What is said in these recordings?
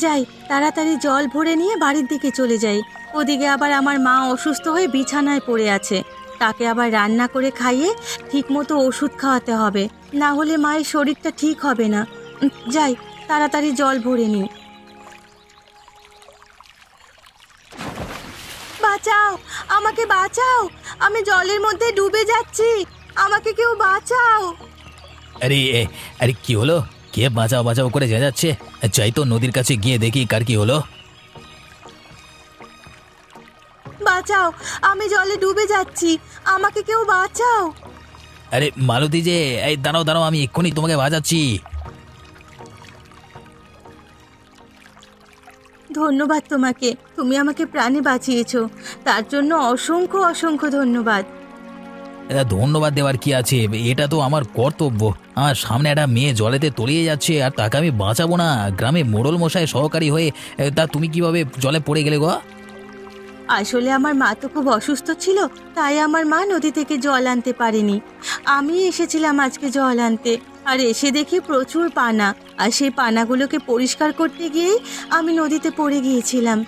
যাই, তাড়াতাড়ি জল ভরে নিয়ে বাড়ির দিকে চলে যাই। ওদিকে আবার আমার মা অসুস্থ হয়ে বিছানায় পড়ে আছে। তাকে আবার রান্না করে খাইয়ে ঠিকমতো ওষুধ খাওয়াতে হবে, না হলে মায়ের শরীরটা ঠিক হবে না। যাই, তাড়াতাড়ি জল ভরে নিই। বাঁচাও, আমাকে বাঁচাও, আমি জলের মধ্যে ডুবে যাচ্ছি, আমাকে কেউ বাঁচাও। আরে আরে কি হলো? কে বাঁচাও বাঁচাও করে যাচ্ছে? চাই তো নদীর কাছে গিয়ে দেখি কার কি হলো। বাঁচাও, আমি জলে ডুবে যাচ্ছি, আমাকে কেউ বাঁচাও। আরে মালতী যে, এই দাঁড়াও দাঁড়াও, আমি এক্ষুনি তোমাকে বাঁচাচ্ছি। ধন্যবাদ তোমাকে, তুমি আমাকে প্রাণে বাঁচিয়েছো, তার জন্য অসংখ্য অসংখ্য ধন্যবাদ। ধন্যবাদ দেওয়ার কি আছে, এটা তো আমার কর্তব্য। আমার সামনে একটা মেয়ে জলেতে তলিয়ে যাচ্ছে আর তাকে আমি বাঁচাবো না? গ্রামে মোড়ল মশাই সহকারী হয়ে তা তুমি কিভাবে জলে পড়ে গেলে গো? আসলে আমার মা তো খুব অসুস্থ ছিল, তাই আমার মা নদী থেকে জল আনতে পারেনি। আমি এসেছিলাম আজকে জল আনতে, আর এসে দেখি প্রচুর পানা, আর সেই পানাগুলোকে পরিষ্কার করতে গিয়েই আমি নদীতে পড়ে গিয়েছিলাম।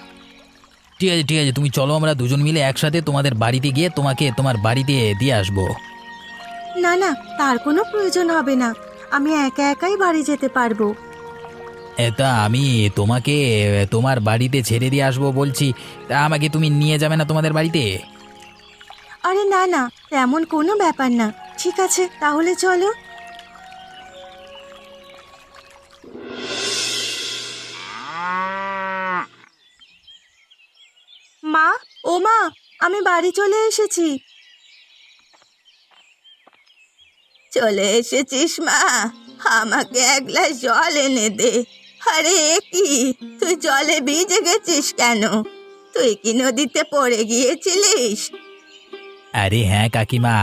ঠিক আছে ঠিক আছে, তুমি চলো, আমরা দুজন মিলে একসাথে তোমাদের বাড়িতে গিয়ে তোমাকে তোমার বাড়িতে দিয়ে আসবো। না না, তার কোনো প্রয়োজন হবে না, আমি একা একাই বাড়ি যেতে পারবো। তা আমি তোমাকে তোমার বাড়িতে ছেড়ে দিয়ে আসবো বলছি, তা আমাকে তুমি নিয়ে যাবে না তোমাদের বাড়িতে? আরে না না, তেমন কোনো ব্যাপার না, ঠিক আছে তাহলে চলো। মা, ও মা, আমি বাড়ি চলে এসেছি। চলে এসেছিস মা? আমাকে এক গ্লাস জল এনে দে। আরে কি, তুই জলে ভিজে গেছিস কেন? তুই কি নদীতে পড়ে গিয়েছিলিস? আরে হ্যাঁ কাকিমা,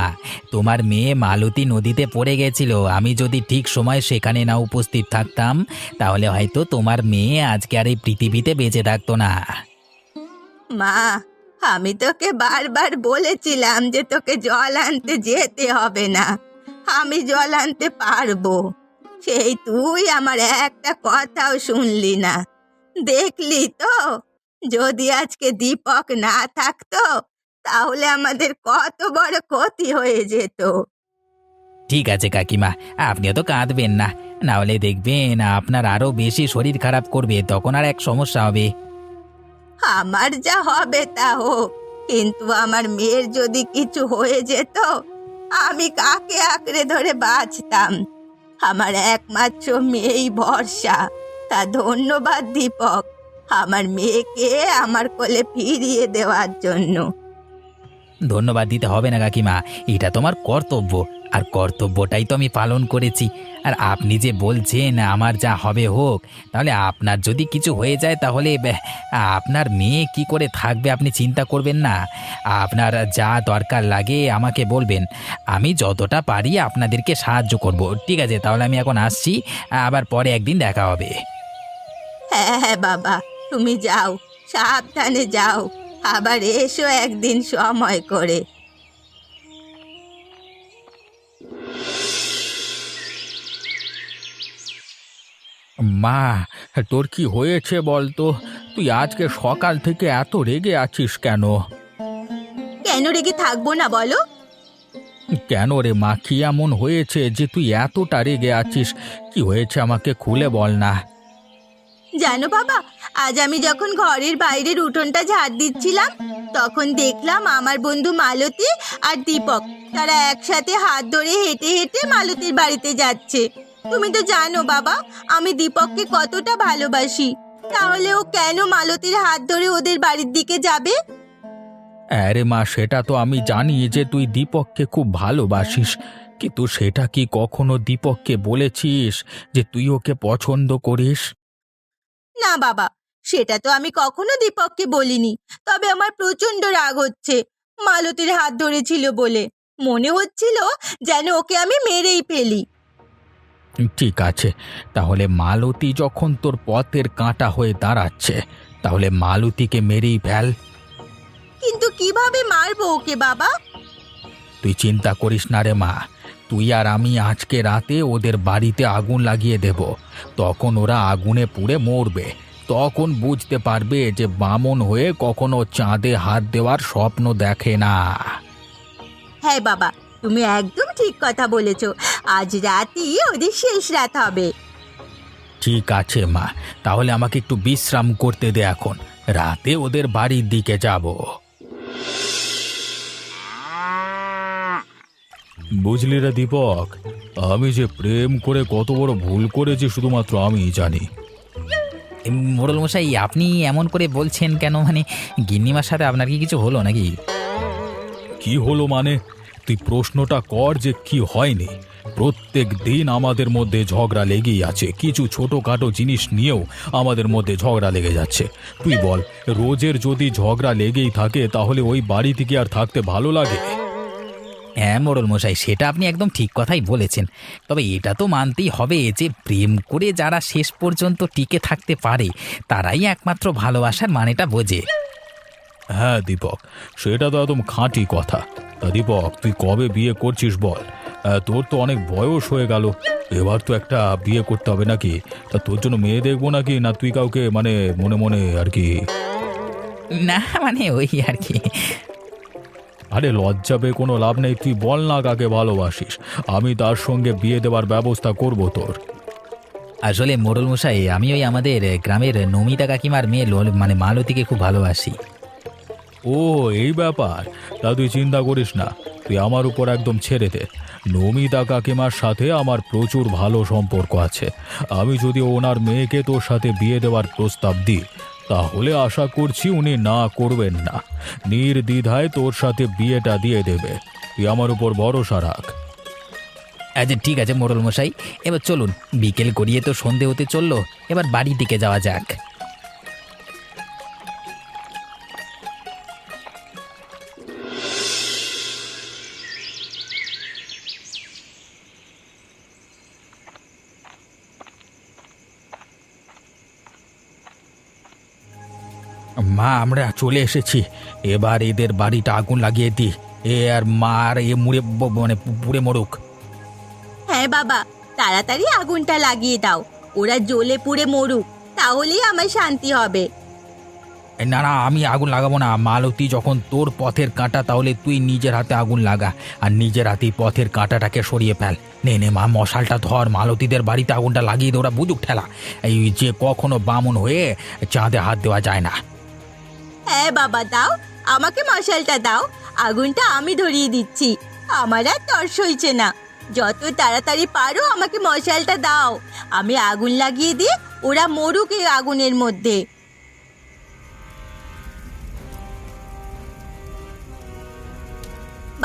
তোমার মেয়ে মালতী নদীতে পড়ে গেছিল। আমি যদি ঠিক সময় সেখানে না উপস্থিত থাকতাম তাহলে হয়তো তোমার মেয়ে আজকে আর এই পৃথিবীতে বেঁচে থাকতো না। মা, আমি তোকে বারবার বলেছিলাম যে তোকে জল আনতে যেতে হবে না, আমি জল আনতে পারবো। সেই তুই আমার একটা কথাও শুনলি না। দেখলি তো, যদি আজকে দীপক না থাকতো তাহলে আমাদের কত বড় ক্ষতি হয়ে যেত। ঠিক আছে কাকিমা, আপনিও তো কাঁদবেন না, না হলে দেখবেন আপনার আরো বেশি শরীর খারাপ করবে, তখন আর এক সমস্যা হবে। আমার যা হবে তা হোক, কিন্তু আমার মেয়ের যদি কিছু হয়ে যেত, আমি কাকে আঁকড়ে ধরে বাঁচতাম? আমার একমাত্র মেয়েই ভরসা। তা ধন্যবাদ দীপক, আমার মেয়েকে আমার কোলে ফিরিয়ে দেওয়ার জন্য। ধন্যবাদ দিতে হবে না কাকিমা, এটা তোমার কর্তব্য, আর কর্তব্যটাই তো আমি পালন করেছি। আর আপনি যে বলছেন আমার যা হবে হোক, তাহলে আপনার যদি কিছু হয়ে যায় তাহলে আপনার মেয়ে কি করে থাকবে আপনি চিন্তা করবেন না। আপনার যা দরকার লাগে আমাকে বলবেন, আমি যতটা পারি আপনাদেরকে সাহায্য করব। ঠিক আছে, তাহলে আমি এখন আসছি, আবার পরে একদিন দেখা হবে। হ্যাঁ হ্যাঁ বাবা, তুমি যাও, সাবধানে যাও, আবার এসো একদিন সময় করে। মা, তোর কি হয়েছে বলতো? তুই আজকে সকাল থেকে এত রেগে আছিস কেন? কেন রেগে থাকবো না বলো? কেন রে মা, কি এমন হয়েছে যে তুই এতটা রেগে আছিস? কি হয়েছে আমাকে খুলে বল না। জানো বাবা, আজ আমি যখন ঘরের বাইরের উঠোনটা ঝাড় দিচ্ছিলাম, তখন দেখলাম আমার বন্ধু মালতী আর দীপক, তারা একসাথে হাত ধরে হেঁটে হেঁটে মালতীর বাড়িতে যাচ্ছে। তুমি তো জানো বাবা, আমি দীপককে কতটা ভালোবাসি, তাহলে ও কেন মালতীর হাত ধরে ওদের বাড়ির দিকে যাবে? আরে মা, সেটা তো আমি জানি যে তুই দীপককে খুব ভালোবাসিস, কিন্তু সেটা কি কখনো দীপককে বলেছিস যে তুই ওকে পছন্দ করিস? না বাবা, সেটা তো আমি কখনো দীপককে বলিনি। তবে আমার প্রচন্ড রাগ হচ্ছে, মালতীর হাত ধরেছিল বলে মনে হচ্ছিল যেন ওকে আমি মেরেই ফেলি। ঠিক আছে, তাহলে মালতী যখন তোর পথের কাঁটা হয়ে দাঁড়াচ্ছে, তাহলে মালতীকে মেরেই ফেল। কিন্তু কিভাবে মারবো ওকে বাবা? তুই চিন্তা করিস না রে মা, তুই আর আমি আজকে রাতে ওদের বাড়িতে আগুন লাগিয়ে দেব, তখন ওরা আগুনে পুড়ে মরবে। তখন বুঝতে পারবে যে বামন হয়ে কখনো চাঁদে হাত দেওয়ার স্বপ্ন দেখে না। হ্যাঁ বাবা, তুমি একদম ঠিক কথা বলেছো। আজ রাতই ওদের শেষ রাত হবে। ঠিক আছে মা, তাহলে আমাকে একটু বিশ্রাম করতে দে, এখন রাতে ওদের বাড়ির দিকে যাব। বুঝলি রে দীপক, আমি যে প্রেম করে কত বড় ভুল করেছি শুধুমাত্র আমিই জানি। মোড়ল মশাই, আপনি এমন করে বলছেন কেন? মানে গিন্নিমার সাথে আপনার কি কিছু হলো নাকি? কি হলো মানে? তুই প্রশ্নটা কর যে কি হয়নি। প্রত্যেক দিন আমাদের মধ্যে ঝগড়া লেগেই আছে, কিছু ছোটখাটো জিনিস নিয়েও আমাদের মধ্যে ঝগড়া লেগে যাচ্ছে। তুই বল, রোজের যদি ঝগড়া লেগেই থাকে তাহলে ওই বাড়ি থেকে আর থাকতে ভালো লাগে? হ্যাঁ মোড়ল মশাই, সেটা আপনি একদম ঠিক কথাই বলেছেন। তবে এটা তো মানতেই হবে যে প্রেম করে যারা শেষ পর্যন্ত টিকে থাকতে পারে তারাই একমাত্র ভালোবাসার মানেটা বোঝে। হ্যাঁ দীপক, সেটা তো একদম খাঁটি কথা। তা দীপক, তুই কবে বিয়ে করছিস বল? তোর তো অনেক বয়স হয়ে গেল, এবার তো একটা বিয়ে করতে হবে নাকি? তা তোর জন্য মেয়ে দেখবো নাকি, না তুই কাউকে মানে মনে মনে আর কি? না মানে ওই আর কি। আরে লজ্জা পেয়ে কোনো লাভ নেই, তুই বল না কাকে ভালোবাসিস, আমি তার সঙ্গে বিয়ে দেওয়ার ব্যবস্থা করব তোর। আসলে মোড়ল মশাই, আমি ওই আমাদের গ্রামের নমিতা কাকিমার মেয়ে মানে মালতীকে খুব ভালোবাসি। ও এই ব্যাপার, তা তুই চিন্তা করিস না, তুই আমার উপর একদম ছেড়ে দে। নমিতা কাকিমার সাথে আমার প্রচুর ভালো সম্পর্ক আছে। আমি যদি ওনার মেয়েকে তোর সাথে বিয়ে দেওয়ার প্রস্তাব দিই তাহলে আশা করছি উনি না করবেন না, নির্দ্বিধায় তোর সাথে বিয়েটা দিয়ে দেবে। তুই আমার উপর ভরসা রাখ। আচ্ছা ঠিক আছে মোড়ল মশাই, এবার চলুন, বিকেল গড়িয়ে তো সন্ধে হতে চললো, এবার বাড়ির দিকে যাওয়া যাক। মা, আমরা চলে এসেছি, এবার এদের বাড়িটা আগুন লাগিয়ে দি। এ আর মা আর এ মুড়ে মানে পুড়ে মরুক। হ্যাঁ বাবা, তাড়াতাড়ি আগুনটা লাগিয়ে দাও, ওরা জ্বলে পুড়ে মরুক, তাহলেই আমার শান্তি হবে। না না, আমি আগুন লাগাবো না। মালতী যখন তোর পথের কাঁটা, তাহলে তুই নিজের হাতে আগুন লাগা, আর নিজের হাতেই পথের কাঁটাটাকে সরিয়ে ফেল। নে নে মা, মশালটা ধর, মালতীদের বাড়িতে আগুনটা লাগিয়ে দে, ওরা বুঝুক ঠেলা, এই যে কখনো বামুন হয়ে চাঁদে হাত দেওয়া যায় না। হ্যাঁ বাবা, দাও, আমাকে মশালটা দাও, আগুনটা আমি ধরিয়ে দিচ্ছি। আমার আর তর সইছে না, যত তাড়াতাড়ি পারো আমাকে মশালটা দাও, আমি আগুন লাগিয়ে দিয়ে ওরা মরুক এই আগুনের মধ্যে।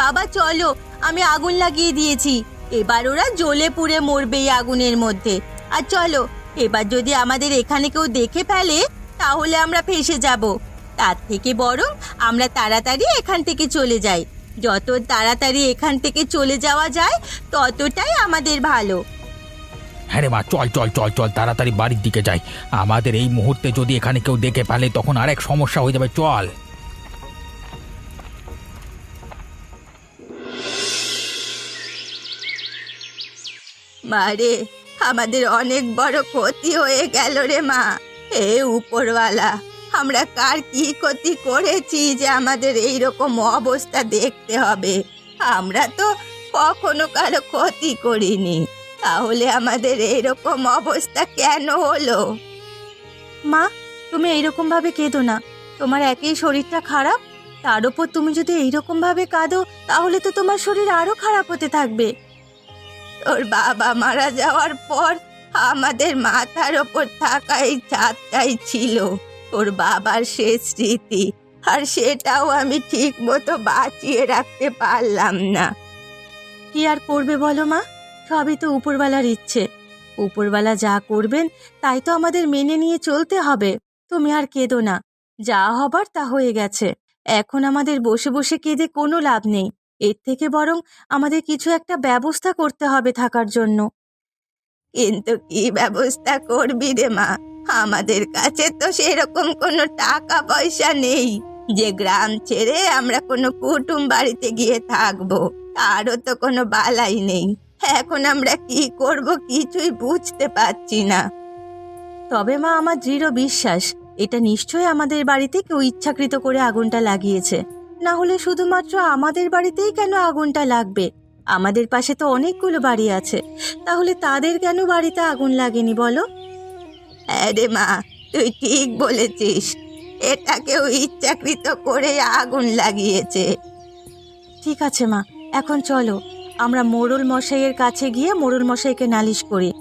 বাবা চলো, আমি আগুন লাগিয়ে দিয়েছি, এবার ওরা জ্বলে পুড়ে মরবে এই আগুনের মধ্যে। আর চলো, এবার যদি আমাদের এখানে কেউ দেখে ফেলে তাহলে আমরা ফেঁসে যাব। তার থেকে বরং আমরা তাড়াতাড়ি এখান থেকে চলে যাই। যত তাড়াতাড়ি এখান থেকে চলে যাওয়া যায় ততটাই আমাদের ভালো। হ্যাঁ রে মা, চল চল চল চল, তাড়াতাড়ি বাড়ির দিকে যাই। আমাদের এই মুহূর্তে যদি এখানে কেউ দেখে ফেলে তখন আরেক সমস্যা হয়ে যাবে, চল। মারে, আমাদের অনেক বড় ক্ষতি হয়ে গেল রে মা। হে উপরওয়ালা, আমরা কার কি ক্ষতি করেছি যে আমাদের এই রকম অবস্থা দেখতে হবে? আমরা তো কখনো কারো ক্ষতি করিনি, তাহলে আমাদের এইরকম অবস্থা কেন হলো? মা, তুমি এইরকম ভাবে কেঁদো না, তোমার একই শরীরটা খারাপ, তার উপর তুমি যদি এইরকম ভাবে কাঁদো তাহলে তো তোমার শরীর আরো খারাপ হতে থাকবে। তোর বাবা মারা যাওয়ার পর আমাদের মাথার ওপর থাকা এই ছাদটাই ছিল তোর বাবার শেষ স্মৃতি, আর সেটাও আমি ঠিক মতো বাঁচিয়ে রাখতে পারলাম না। কি আর করবে বলো মা, সবই তো উপরওয়ালার ইচ্ছে। উপরওয়ালা যা করবেন তাই তো আমাদের মেনে নিয়ে চলতে হবে। তুমি আর কেঁদো না, যা হবার তা হয়ে গেছে। এখন আমাদের বসে বসে কেঁদে কোনো লাভ নেই, এর থেকে বরং আমাদের কিছু একটা ব্যবস্থা করতে হবে থাকার জন্য। কিন্তু কি ব্যবস্থা করবি রে মা? আমাদের কাছে তো সেরকম কোনো টাকা পয়সা নেই যে গ্রাম ছেড়ে আমরা কোনো কুটুম বাড়িতে গিয়ে থাকবো, তারও তো কোনো বালাই নেই। এখন আমরা কি করব কিছুই বুঝতে পারছি না। তবে মা, আমার দৃঢ় বিশ্বাস এটা নিশ্চয়ই আমাদের বাড়িতে কেউ ইচ্ছাকৃত করে আগুনটা লাগিয়েছে। না হলে শুধুমাত্র আমাদের বাড়িতেই কেন আগুনটা লাগবে? আমাদের পাশে তো অনেকগুলো বাড়ি আছে, তাহলে তাদের কেন বাড়িতে আগুন লাগেনি বলো? আরে মা, তুই ঠিক বলেছিস, এটা কেউ ইচ্ছাকৃত করে আগুন লাগিয়েছে। ঠিক আছে মা, এখন চলো আমরা মোড়ল মশাইয়ের কাছে গিয়ে মোড়ল মশাইকে নালিশ করি,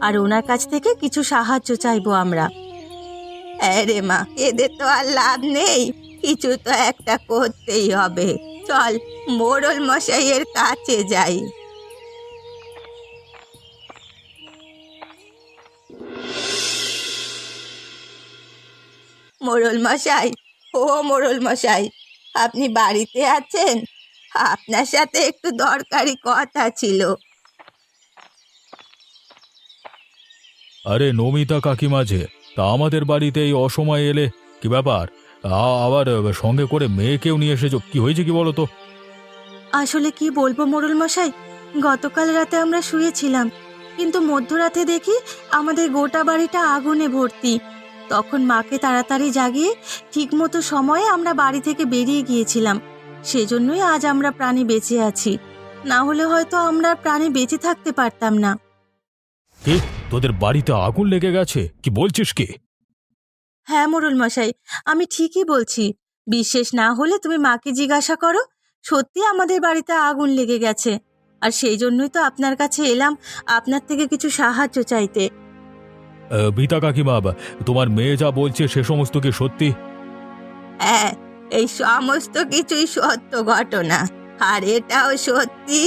আর ওনার কাছ থেকে কিছু সাহায্য চাইবো আমরা। আরে মা, এদের তো আর লাভ নেই, কিছু তো একটা করতেই হবে। চল মোড়ল মশাইয়ের কাছে যাই। মোড়ল মশাই, ও মোড়ল মশাই, আপনি বাড়িতে আছেন? আপনার সাথে একটু দরকারি কথা ছিল। আরে নমিতা কাকিমা যে, তা আমাদের বাড়িতে এই অসময়ে এলে, কি ব্যাপার? আবার সঙ্গে করে মেয়েকেও নিয়ে এসেছো, কি হয়েছে কি বলো তো? আসলে কি বলবো মোড়ল মশাই, গতকাল রাতে আমরা শুয়েছিলাম, কিন্তু মধ্যরাতে দেখি আমাদের গোটা বাড়িটা আগুনে ভর্তি। তখন মাকে তাড়াতাড়ি জাগিয়ে ঠিকমতো সময়ে আমরা বাড়ি থেকে বেরিয়ে গিয়েছিলাম। সেজন্যই আজ আমরা প্রাণে বেঁচে আছি, না হলে হয়তো আমরা প্রাণে বেঁচে থাকতে পারতাম না। কি, তোদের বাড়িতে আগুন লেগে গেছে? কি বলছিস কি? হ্যাঁ মোড়ল মশাই, আমি ঠিকই বলছি। বিশ্বাস না হলে তুমি মাকে জিজ্ঞাসা করো, সত্যি আমাদের বাড়িতে আগুন লেগে গেছে। আর সেই জন্যই তো আপনার কাছে এলাম, আপনার থেকে কিছু সাহায্য চাইতে। বিতা কাকিমা, তোমার মেয়ে যা বলছে সে সমস্ত কি সত্যি? হ্যাঁ, এই সমস্ত কিছুই সত্য ঘটনা। আর এটাও সত্যি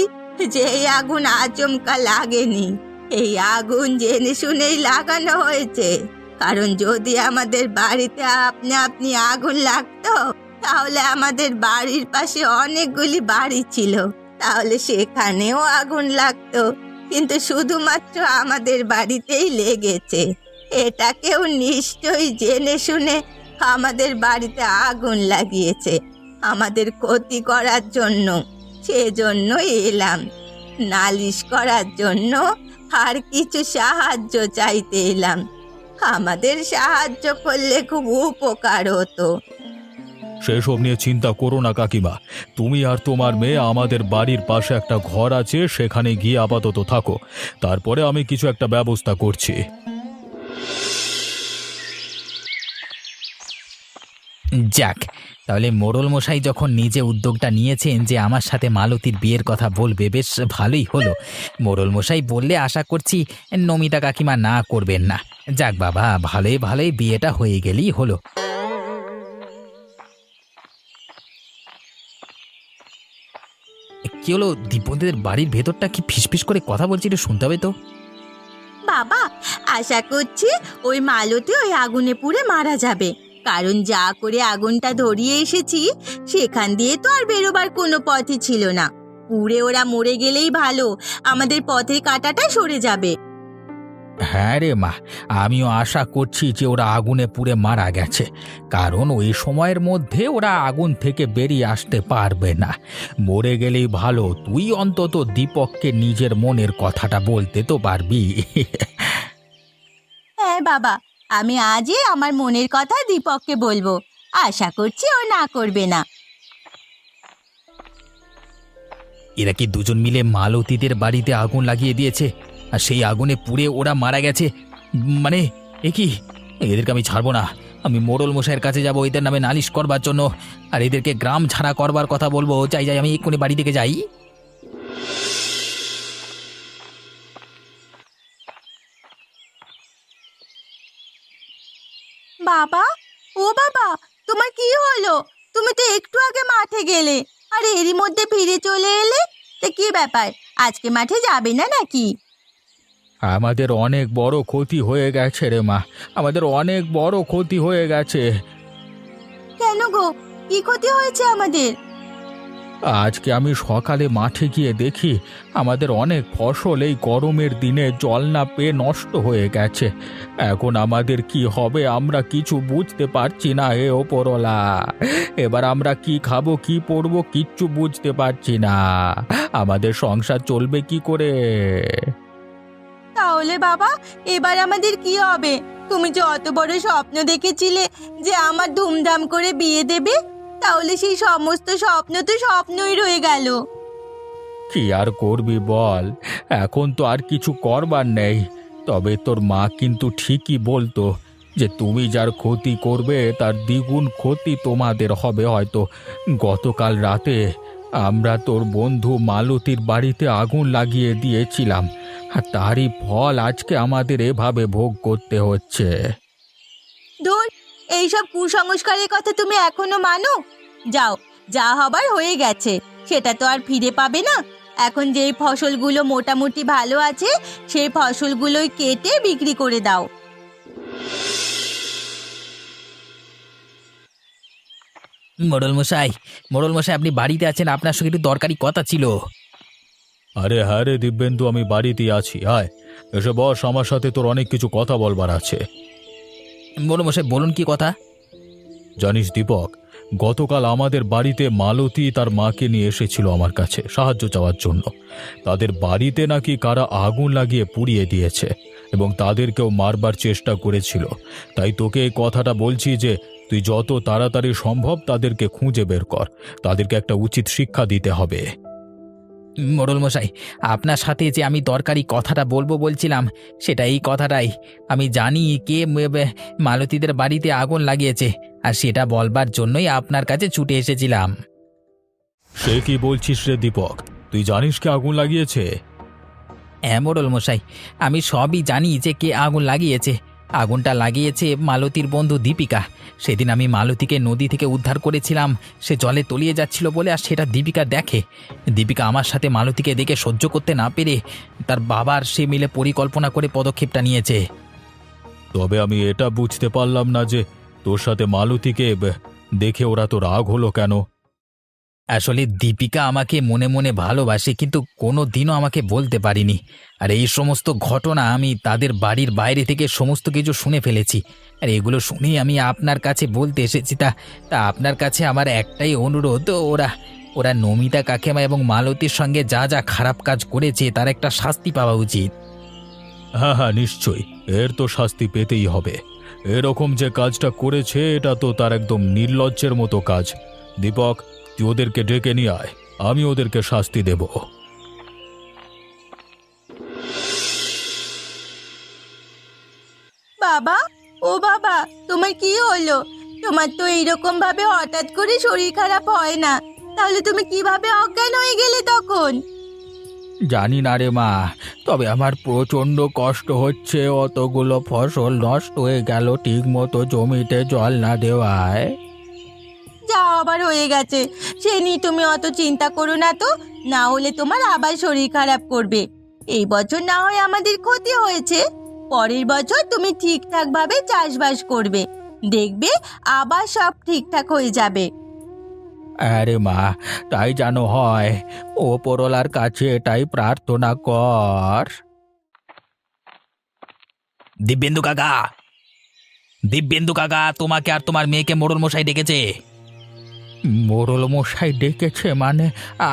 যে এই আগুন আচমকা লাগেনি, এই আগুন জেনে শুনেই লাগানো হয়েছে। কারণ যদি আমাদের বাড়িতে আপনি আপনি আগুন লাগতো, তাহলে আমাদের বাড়ির পাশে অনেকগুলি বাড়ি ছিল, তাহলে সেখানেও আগুন লাগতো। কিন্তু শুধুমাত্র আমাদের বাড়িতেই লেগেছে। এটা কেউ নিশ্চয়ই জেনে শুনে আমাদের বাড়িতে আগুন লাগিয়েছে, আমাদের ক্ষতি করার জন্য। সেজন্যই এলাম, নালিশ করার জন্য আর কিছু সাহায্য চাইতে এলাম। আমাদের সাহায্য করলে খুব উপকার হতো। সেসব নিয়ে চিন্তা করো না কাকিমা, তুমি আর তোমার মেয়ে আমাদের বাড়ির পাশে একটা ঘর আছে, সেখানে গিয়ে আপাতত থাকো, তারপরে আমি কিছু একটা ব্যবস্থা করছি। যাক, তাহলে মোড়ল মশাই যখন নিজে উদ্যোগটা নিয়েছেন যে আমার সাথে মালতীর বিয়ের কথা বলবে, বেশ ভালোই হলো। মোড়ল মশাই বললে আশা করছি নমিতা কাকিমা না করবেন না। যাক বাবা, ভালোই ভালোই বিয়েটা হয়ে গেলেই হলো। কি হলো, দীপনদের বাড়ির ভেতরটা কি ফিসফিস করে কথা বলছি, একটু শুনতে হবে তো। বাবা, আশা করছি ওই মালতী ওই আগুনে পুড়ে মারা যাবে, কারণ যা করে আগুনটা ধরিয়ে এসেছি সেখান দিয়ে তো আর বেরোবার কোনো পথই ছিল না। পুড়ে ওরা মরে গেলেই ভালো, আমাদের পথের কাঁটাটা সরে যাবে। হ্যাঁ রে মা, আমিও আশা করছি যে ওরা আগুনে পুড়ে মারা গেছে, কারণ ওই সময়ের মধ্যে ওরা আগুন থেকে বেরিয়ে আসতে পারবে না। মরে গেলেই ভালো, তুই অন্তত দীপককে নিজের মনের কথাটা বলতে তো পারবি। হ্যাঁ বাবা, আমি আজই আমার মনের কথা দীপককে বলবো, আশা করছি ও না করবে না। এরা কি দুজন মিলে মালতীদের বাড়িতে আগুন লাগিয়ে দিয়েছে, আর সেই আগুনে পুড়ে ওরা মারা গেছে? মানে এ কি, এদেরকে আমি ছাড়বো না। আমি মোড়ল মশাইয়ের কাছে যাবো এদের নামে নালিশ করবার জন্য, আর এদেরকে গ্রাম ছাড়া করবার কথা বলবো। যাই যাই, আমি এক্ষুনি বাড়ি থেকে যাই। বাবা, ও বাবা, তোমার কি হলো? তুমি তো একটু আগে মাঠে গেলে, আর এরই মধ্যে ফিরে চলে এলে। তা কি ব্যাপার, আজকে মাঠে যাবে না নাকি? আমাদের অনেক বড় ক্ষতি হয়ে গেছে রে মা, আমাদের অনেক বড় ক্ষতি হয়ে গেছে। কেন গো, কি ক্ষতি হয়েছে আমাদের? আজকে আমি সকালে মাঠে গিয়ে দেখি আমাদের অনেক ফসল এই গরমের দিনে জল না পেয়ে নষ্ট হয়ে গেছে। এখন আমাদের কি হবে আমরা কিছু বুঝতে পারছি না হে ওপরওয়ালা। এবার আমরা কি খাবো, কি পরবো, কিচ্ছু বুঝতে পারছি না। আমাদের সংসার চলবে কি করে? তাহলে বাবা, এবার আমাদের কি হবে? তুমি যে অত বড় স্বপ্ন দেখেছিলে যে আমার ধুমধাম করে বিয়ে দেবে, তাহলে সেই সমস্ত স্বপ্ন তো স্বপ্নই রয়ে গেল। কি আর করবি বল, এখন তো আর কিছু করবার নেই। তবে তোর মা কিন্তু ঠিকই বলতো যে তুমি যার ক্ষতি করবে তার দ্বিগুণ ক্ষতি তোমাদের হবে। হয়তো গতকাল রাতে আমরা তোর বন্ধু মালতীর বাড়িতে আগুন লাগিয়ে দিয়েছিলাম, আর তারই ফল আজকে আমাদের এভাবে ভোগ করতে হচ্ছে। ধুর, এইসব কুসংস্কারের কথা তুমি এখনো মানো? যাও, যা হবার হয়ে গেছে, সেটা তো আর ফিরে পাবে না। এখন যেই ফসলগুলো মোটামুটি ভালো আছে সেই ফসলগুলোই কেটে বিক্রি করে দাও। মোড়ল মশাই, মোড়ল মশাই, আপনি বাড়িতে আছেন? আপনার সঙ্গে একটু দরকারি কথা ছিল। আরে হ্যাঁ রে দিব্যেন্দু, আমি বাড়িতেই আছি। আয় এসে বস, আমার সাথে তোর অনেক কিছু কথা বলবার আছে। মোড়ল মশাই, বলুন কি কথা। জানিস দীপক, গতকাল আমাদের বাড়িতে মালতী তার মাকে নিয়ে এসেছিল আমার কাছে সাহায্য চাওয়ার জন্য। তাদের বাড়িতে নাকি কারা আগুন লাগিয়ে পুড়িয়ে দিয়েছে এবং তাদেরকেও মারবার চেষ্টা করেছিল। তাই তোকে এই কথাটা বলছি যে তুই যত তাড়াতাড়ি সম্ভব তাদেরকে খুঁজে বের কর, তাদেরকে একটা উচিত শিক্ষা দিতে হবে। মোড়ল মশাই, আপনার সাথে যে আমি দরকারি কথাটা বলবো বলছিলাম, সেটা এই কথাটাই। আমি জানি কে মালতীদের বাড়িতে আগুন লাগিয়েছে, আর সেটা বলবার জন্যই আপনার কাছে ছুটে এসেছিলাম। সে কি বলছিস রে দীপক, তুই জানিস কে আগুন লাগিয়েছে? হ্যাঁ মোড়ল মশাই, আমি সবই জানি যে কে আগুন লাগিয়েছে। আগুনটা লাগিয়েছে মালতীর বন্ধু দীপিকা। সেদিন আমি মালতীকে নদী থেকে উদ্ধার করেছিলাম, সে জলে তলিয়ে যাচ্ছিল বলে, আর সেটা দীপিকা দেখে। দীপিকা আমার সাথে মালতীকে দেখে সহ্য করতে না পেরে তার বাবার সে মিলে পরিকল্পনা করে পদক্ষেপটা নিয়েছে। তবে আমি এটা বুঝতে পারলাম না যে তোর সাথে মালতীকে দেখে ওরা তো রাগ হলো কেন? আসলে দীপিকা আমাকে মনে মনে ভালোবাসে, কিন্তু কোনো দিনও আমাকে বলতে পারিনি। আর এই সমস্ত ঘটনা আমি তাদের বাড়ির বাইরে থেকে সমস্ত কিছু শুনে ফেলেছি, আর এগুলো শুনেই আমি আপনার কাছে বলতে এসেছি। তা আপনার কাছে আমার একটাই অনুরোধ, ওরা নমিতা কাকিমা এবং মালতীর সঙ্গে যা যা খারাপ কাজ করেছে তার একটা শাস্তি পাওয়া উচিত। হ্যাঁ হ্যাঁ, নিশ্চয়ই, এর তো শাস্তি পেতেই হবে। এরকম যে কাজটা করেছে এটা তো তার একদম নির্লজ্জের মতো কাজ। দীপক, তুই ওদেরকে ডেকে নিয়ে আয়, আমি ওদেরকে শাস্তি দেব। বাবা, ও বাবা, তোমার কি হলো? তোমার তো এইরকম ভাবে হঠাৎ করে শরীর খারাপ হয় না, তাহলে তুমি কিভাবে অজ্ঞান হয়ে গেলে তখন? জানি না রে মা, তবে আমার প্রচণ্ড কষ্ট হচ্ছে। অতগুলো ফসল নষ্ট হয়ে গেল ঠিক মতো জমিতে জল না দেওয়ায়। যা আবার হয়ে গেছে সে নিয়ে তুমি অত চিন্তা করো না তো, না হলে তোমার আবার শরীর খারাপ করবে। এই বছর না হয় আমাদের ক্ষতি হয়েছে, পরের বছর তুমি ঠিকঠাক ভাবে চাষবাস করবে, দেখবে আবার সব ঠিকঠাক হয়ে যাবে। আরে মা, তাই যেন হয়, ওপরওয়ালার কাছে এটাই প্রার্থনা কর। দিব্যেন্দু কাকা, দিব্যেন্দু কাকা, তোমাকে আর তোমার মেয়েকে মোড়ল মশাই ডেকেছে। মোড়ল মশাই ডেকেছে মানে?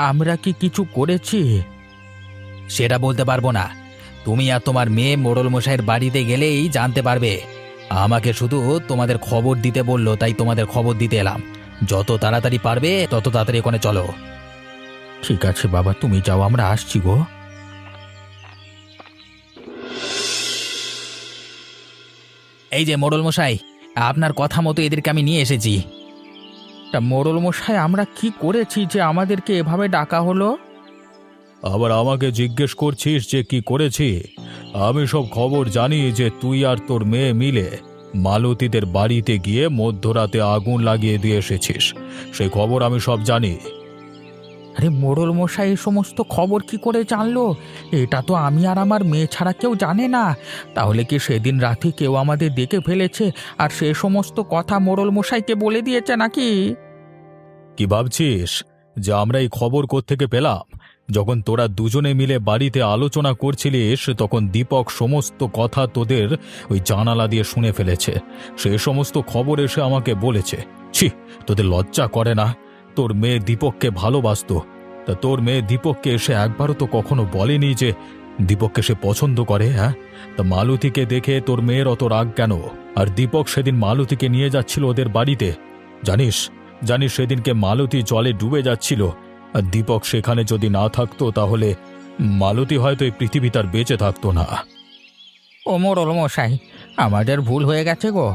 আমরা কি কিছু করেছি? সেটা বলতে পারবো না। তুমি আর তোমার মেয়ে মোড়ল মশাইয়ের বাড়িতে গেলেই জানতে পারবে। আমাকে শুধু তোমাদের খবর দিতে বললো, তাই তোমাদের খবর দিতে এলাম। যত তাড়াতাড়ি পারবে তত তাড়াতাড়ি ওখানে চলো। ঠিক আছে বাবা, তুমি যাও, আমরা আসছি গো। এই যে মোড়ল মশাই, আপনার কথা মতো এদেরকে আমি নিয়ে এসেছি। তা মোড়ল মশাই, আমরা কি করেছি যে আমাদেরকে এভাবে ডাকা হলো? আবার আমাকে জিজ্ঞেস করছিস যে কি করেছি? আমি সব খবর জানি যে তুই আর তোর মেয়ে মিলে মালতীদের বাড়িতে গিয়ে মধ্যরাতে আগুন লাগিয়ে দিয়ে এসেছিস। সেই খবর আমি সব জানি। আরে মোড়ল মশাই, এই সমস্ত খবর কি করে জানলো? এটা তো আমি আর আমার মেয়ে ছাড়া কেউ জানে না। তাহলে কি সেদিন রাতে কেউ আমাদের দেখে ফেলেছে আর সে সমস্ত কথা মোড়ল মশাইকে বলে দিয়েছে নাকি? কি ভাবছিস যে আমরা এই খবর কোত্থেকে পেলাম? যখন তোরা দুজনে মিলে বাড়িতে আলোচনা করছিলিস তখন দীপক সমস্ত কথা তোদের ওই জানালা দিয়ে শুনে ফেলেছে। সে সমস্ত খবর এসে আমাকে বলেছে। ছি, তোদের লজ্জা করে না? তোর মেয়ে দীপককে ভালোবাসতো, তা তোর মেয়ে দীপককে এসে একবারও তো কখনো বলেনি যে দীপককে সে পছন্দ করে, হ্যাঁ? তা মালতীকে দেখে তোর মেয়ের অত রাগ কেন? আর দীপক সেদিন মালতীকে নিয়ে যাচ্ছিল ওদের বাড়িতে, জানিস? জানিস সেদিনকে মালতী জলে ডুবে যাচ্ছিল, আর দীপক সেখানে যদি না থাকতো তাহলে মালতী হয়তো এই পৃথিবী তার বেঁচে থাকতো না। ও মোড়ল মশাই, আমাদের ভুল হয়ে গেছে গো।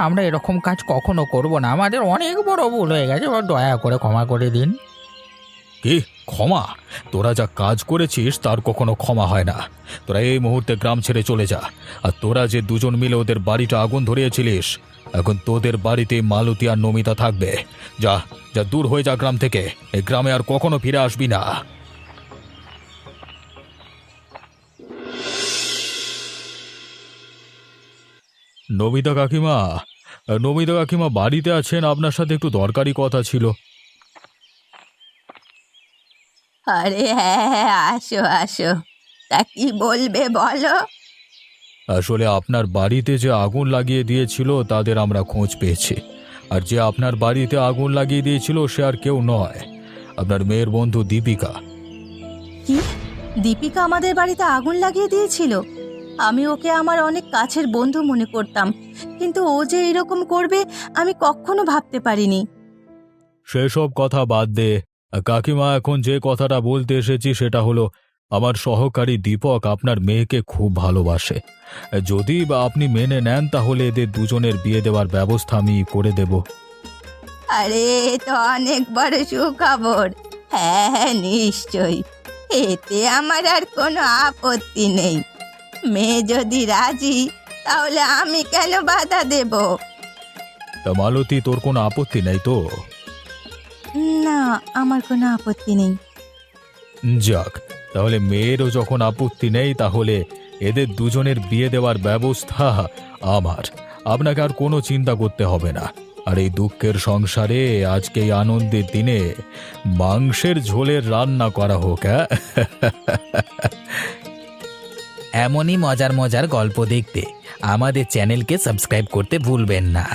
আমরা এরকম কাজ কখনো করব না। আমাদের অনেক বড় ভুল হয়ে গেছে, দয়া করে ক্ষমা করে দিন। কি ক্ষমা? তোরা যা কাজ করেছিস তার কখনো ক্ষমা হয় না। তোরা এই মুহূর্তে গ্রাম ছেড়ে চলে যা। আর তোরা যে দুজন মিলে ওদের বাড়িটা আগুন ধরিয়েছিলিস, এখন তোদের বাড়িতে মালতী আর নমিতা থাকবে। যা যা, দূর হয়ে যা গ্রাম থেকে। এই গ্রামে আর কখনো ফিরে আসবি না। নমিতা কাকিমা, নমিতা কাকিমা বাড়িতে আছেন? আপনার সাথে একটু দরকারি কথা ছিল। আরে হ্যাঁ হ্যাঁ, আসো আসো। তা কি বলবে বলো? আসলে আপনার বাড়িতে যে আগুন লাগিয়ে দিয়েছিল তাদের আমরা খোঁজ পেয়েছি। আর যে আপনার বাড়িতে আগুন লাগিয়ে দিয়েছিল সে আর কেউ নয়, আপনার মেয়ের বন্ধু দীপিকা। কি, দীপিকা আমাদের বাড়িতে আগুন লাগিয়ে দিয়েছিল? আমি ওকে আমার অনেক কাছের বন্ধু মনে করতাম, কিন্তু ও যে এরকম করবে আমি কখনো ভাবতে পারিনি। সেসব কথা বাদ দে কাকিমা, এখন যে কথাটা বলতে এসেছি সেটা হলো, আমার সহকারী দীপক আপনার মেয়েকে খুব ভালোবাসে। যদি বা আপনি মেনে নেন তাহলে এদের দুজনের বিয়ে দেওয়ার ব্যবস্থা আমি করে দেব। আরে এ তো অনেক বড় সুখবর। হ্যাঁ হ্যাঁ, নিশ্চয়ই, এতে আমার আর কোনো আপত্তি নেই। মেয়ে যদি রাজি, তাহলে আমি কেন বাধা দেব? তা মালতী, তোর কোনো আপত্তি নেই তো? না, আমার কোনো আপত্তি নেই। যাক, তাহলে মেয়েরও যখন আপত্তি নেই তাহলে এদের দুজনের বিয়ে দেওয়ার ব্যবস্থা আমার। আপনাকে আর কোনো চিন্তা করতে হবে না। আর এই দুঃখের সংসারে আজকে এই আনন্দের দিনে মাংসের ঝোলের রান্না করা হোক। হ্যাঁ, এমনই মজার মজার গল্প দেখতে আমাদের চ্যানেলকে সাবস্ক্রাইব করতে ভুলবেন না।